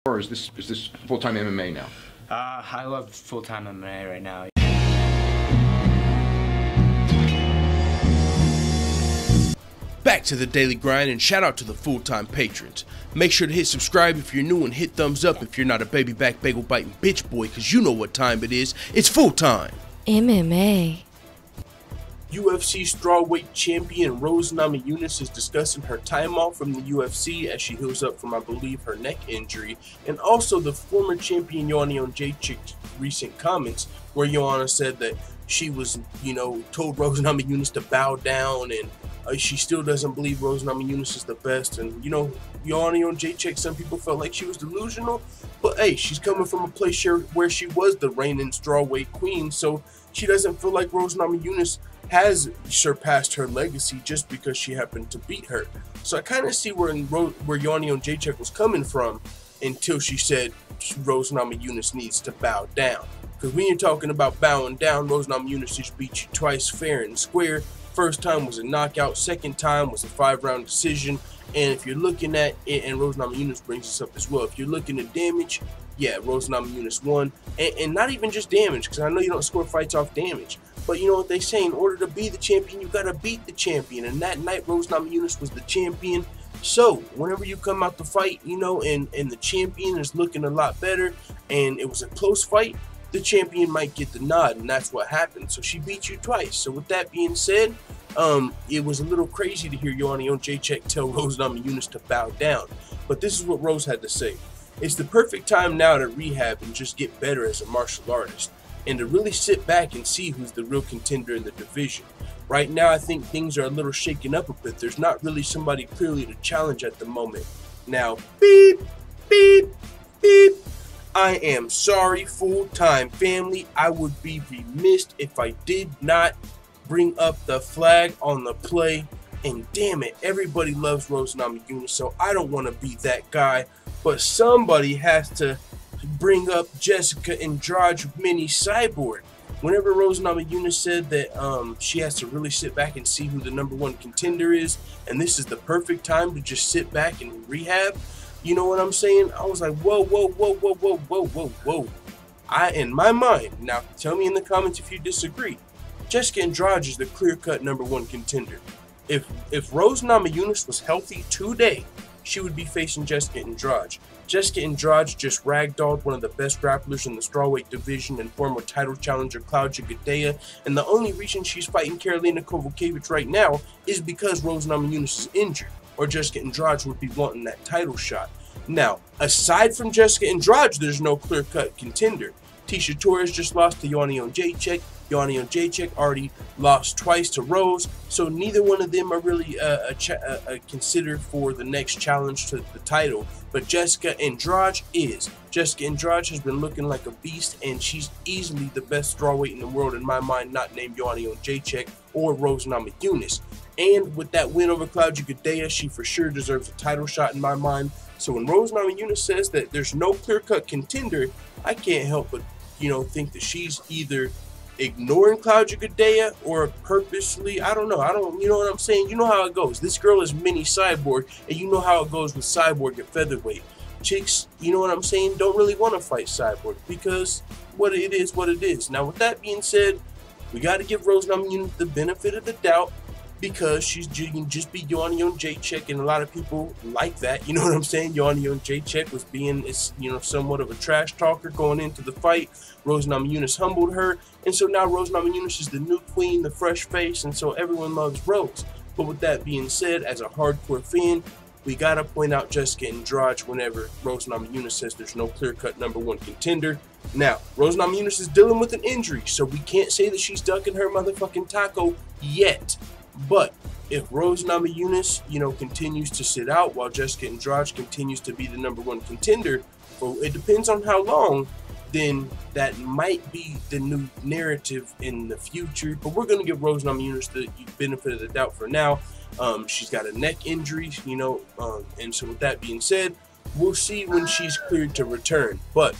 Or is this full-time MMA now? I love full-time MMA right now. Back to the daily grind, and shout out to the full-time patrons. Make sure to hit subscribe if you're new and hit thumbs up if you're not a baby back bagel biting bitch boy, cause you know what time it is. It's full-time MMA. UFC strawweight champion Rose Namajunas is discussing her time off from the UFC as she heals up from, I believe, her neck injury, and also the former champion Joanna's recent comments where Joanna said that she was, told Rose Namajunas to bow down, and she still doesn't believe Rose Namajunas is the best. And Joanna, some people felt like she was delusional, but hey, she's coming from a place where she was the reigning strawweight queen, so she doesn't feel like Rose Namajunas has surpassed her legacy just because she happened to beat her. So I kind of see where Joanna was coming from until she said Rose Namajunas needs to bow down. Because when you're talking about bowing down, Rose Namajunas just beat you twice fair and square. First time was a knockout, second time was a 5-round decision. And if you're looking at it, and Rose Namajunas brings this up as well, if you're looking at damage, yeah, Rose Namajunas won. And not even just damage, because I know you don't score fights off damage. But you know what they say, in order to be the champion, you gotta beat the champion. And that night, Rose Namajunas was the champion. So, whenever you come out to fight, and the champion is looking a lot better, and it was a close fight, the champion might get the nod, and that's what happened. So she beat you twice. So with that being said, it was a little crazy to hear Joanna tell Rose Namajunas to bow down. But this is what Rose had to say. It's the perfect time now to rehab and just get better as a martial artist, and to really sit back and see who's the real contender in the division. Right now, I think things are a little shaken up a bit. There's not really somebody clearly to challenge at the moment. Now, beep, beep, beep. I am sorry, full-time family. I would be remiss if I did not bring up the flag on the play. And damn it, everybody loves Rose Namajunas, so I don't want to be that guy. But somebody has to bring up Jessica Andrade mini cyborg. Whenever Rose Namajunas said that she has to really sit back and see who the #1 contender is, and this is the perfect time to just sit back and rehab, you know what I'm saying? I was like, whoa, whoa, whoa, whoa, whoa, whoa, whoa, whoa. In my mind, now tell me in the comments if you disagree, Jessica Andrade is the clear-cut #1 contender. If Rose Namajunas was healthy today, she would be facing Jessica Andrade. Jessica Andrade just ragdolled one of the best grapplers in the strawweight division and former title challenger Claudia Gadelha, and the only reason she's fighting Karolina Kowalkiewicz right now is because Rose Namajunas is injured, or Jessica Andrade would be wanting that title shot. Now, aside from Jessica Andrade, there's no clear-cut contender. Tisha Torres just lost to Joanna Jacek. Joanna Jacek already lost twice to Rose, so neither one of them are really considered for the next challenge to the title. But Jessica Andrade is. Jessica Andrade has been looking like a beast, and she's easily the best strawweight in the world in my mind, not named Joanna Jacek or Rose Namajunas. And with that win over Claudia Gadelha, she for sure deserves a title shot in my mind. So when Rose Namajunas says that there's no clear-cut contender, I can't help but, think that she's either ignoring Claudia Gadelha or purposely, I don't know, you know what I'm saying? You know how it goes. This girl is mini cyborg, and you know how it goes with cyborg at featherweight. Chicks, you know what I'm saying, don't really want to fight cyborg because what it is. Now, with that being said, we got to give Rose Namajunas the benefit of the doubt, because she can just be Joanna Jacek, and a lot of people like that. You know what I'm saying? Joanna Jacek was being, somewhat of a trash talker going into the fight. Rose Namajunas humbled her, and so now Rose Namajunas is the new queen, the fresh face, and so everyone loves Rose. But with that being said, as a hardcore fan, we gotta point out Jessica Andrade whenever Rose Namajunas says there's no clear-cut #1 contender. Now, Rose Namajunas is dealing with an injury, so we can't say that she's ducking her motherfucking taco yet. But if Rose Namajunas, continues to sit out while Jessica Andrade continues to be the #1 contender, well, it depends on how long, then that might be the new narrative in the future. But we're going to give Rose Namajunas the benefit of the doubt for now. She's got a neck injury, and so with that being said, we'll see when she's cleared to return. But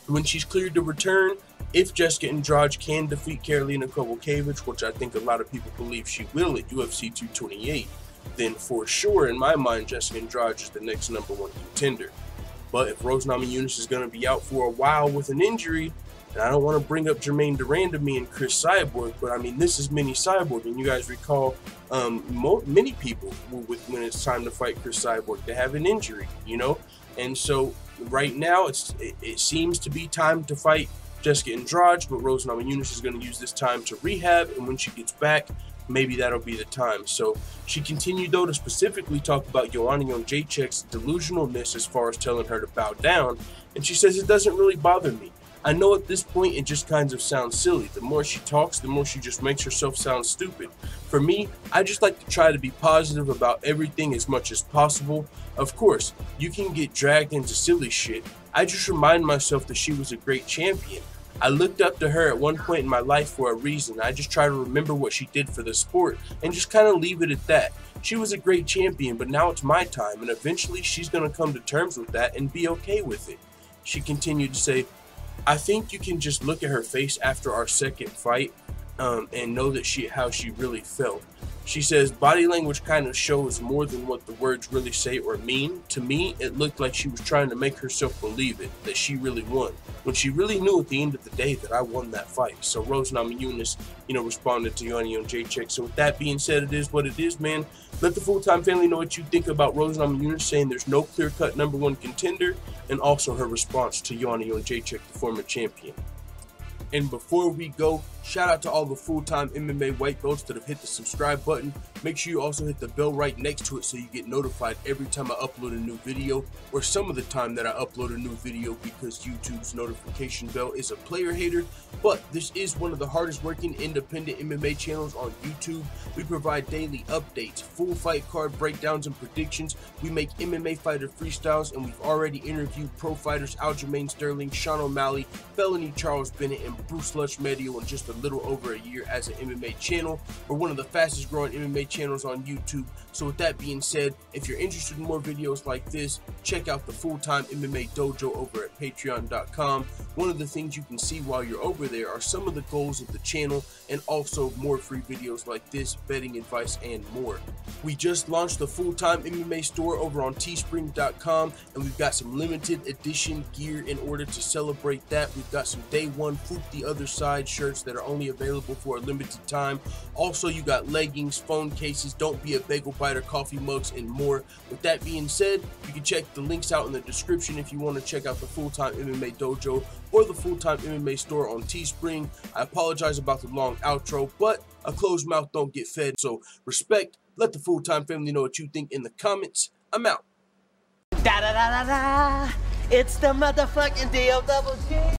when she's cleared to return, if Jessica Andrade can defeat Karolina Kowalkiewicz, which I think a lot of people believe she will at UFC 228, then for sure, in my mind, Jessica Andrade is the next #1 contender. But if Rose Namajunas is going to be out for a while with an injury, and I don't want to bring up Jermaine Durandamy and Chris Cyborg, but I mean, this is mini Cyborg, and you guys recall many people when it's time to fight Chris Cyborg, they have an injury, you know? And so right now, it seems to be time to fight Jessica Andrade, but Rose Namajunas is going to use this time to rehab, and when she gets back, maybe that'll be the time. So she continued, though, to specifically talk about Joanna Jędrzejczyk's delusionalness as far as telling her to bow down, and she says, it doesn't really bother me. I know at this point it just kind of sounds silly. The more she talks, the more she just makes herself sound stupid. For me, I just like to try to be positive about everything as much as possible. Of course, you can get dragged into silly shit. I just remind myself that she was a great champion. I looked up to her at one point in my life for a reason. I just try to remember what she did for the sport and just kind of leave it at that. She was a great champion, but now it's my time, and eventually she's going to come to terms with that and be okay with it. She continued to say, I think you can just look at her face after our second fight and know that how she really felt. She says, body language kind of shows more than what the words really say or mean. To me, it looked like she was trying to make herself believe it, that she really won, when she really knew at the end of the day that I won that fight. So Rose Namajunas, responded to Joanna Jędrzejczyk. So with that being said, it is what it is, man. Let the full-time family know what you think about Rose Namajunas saying there's no clear-cut #1 contender, and also her response to Joanna Jędrzejczyk, the former champion. And before we go, shout out to all the full-time MMA white belts that have hit the subscribe button. Make sure you also hit the bell right next to it so you get notified every time I upload a new video, or some of the time that I upload a new video, because YouTube's notification bell is a player hater. But this is one of the hardest working independent MMA channels on YouTube. We provide daily updates, full fight card breakdowns and predictions. We make MMA fighter freestyles, and we've already interviewed pro fighters Aljamain Sterling, Sean O'Malley, Felony Charles Bennett, and Bruce Luch-Medio in just a little over a year as an MMA channel. We're one of the fastest growing MMA channels on YouTube. So with that being said, if you're interested in more videos like this, check out the Full-Time MMA Dojo over at patreon.com. One of the things you can see while you're over there are some of the goals of the channel, and also more free videos like this, betting advice, and more. We just launched the Full-Time MMA store over on teespring.com, and we've got some limited edition gear in order to celebrate that. We've got some day one Foop the Other Side shirts that are only available for a limited time. Also, you got leggings, phone cases, Don't Be a Bagel Biter coffee mugs, and more. With that being said, you can check the links out in the description if you want to check out the Full-Time MMA Dojo or the Full-Time MMA store on Teespring. I apologize about the long outro, but a closed mouth don't get fed, so respect. Let the Full-Time family know what you think in the comments. I'm out. Da da da da da. It's the motherfucking DOG.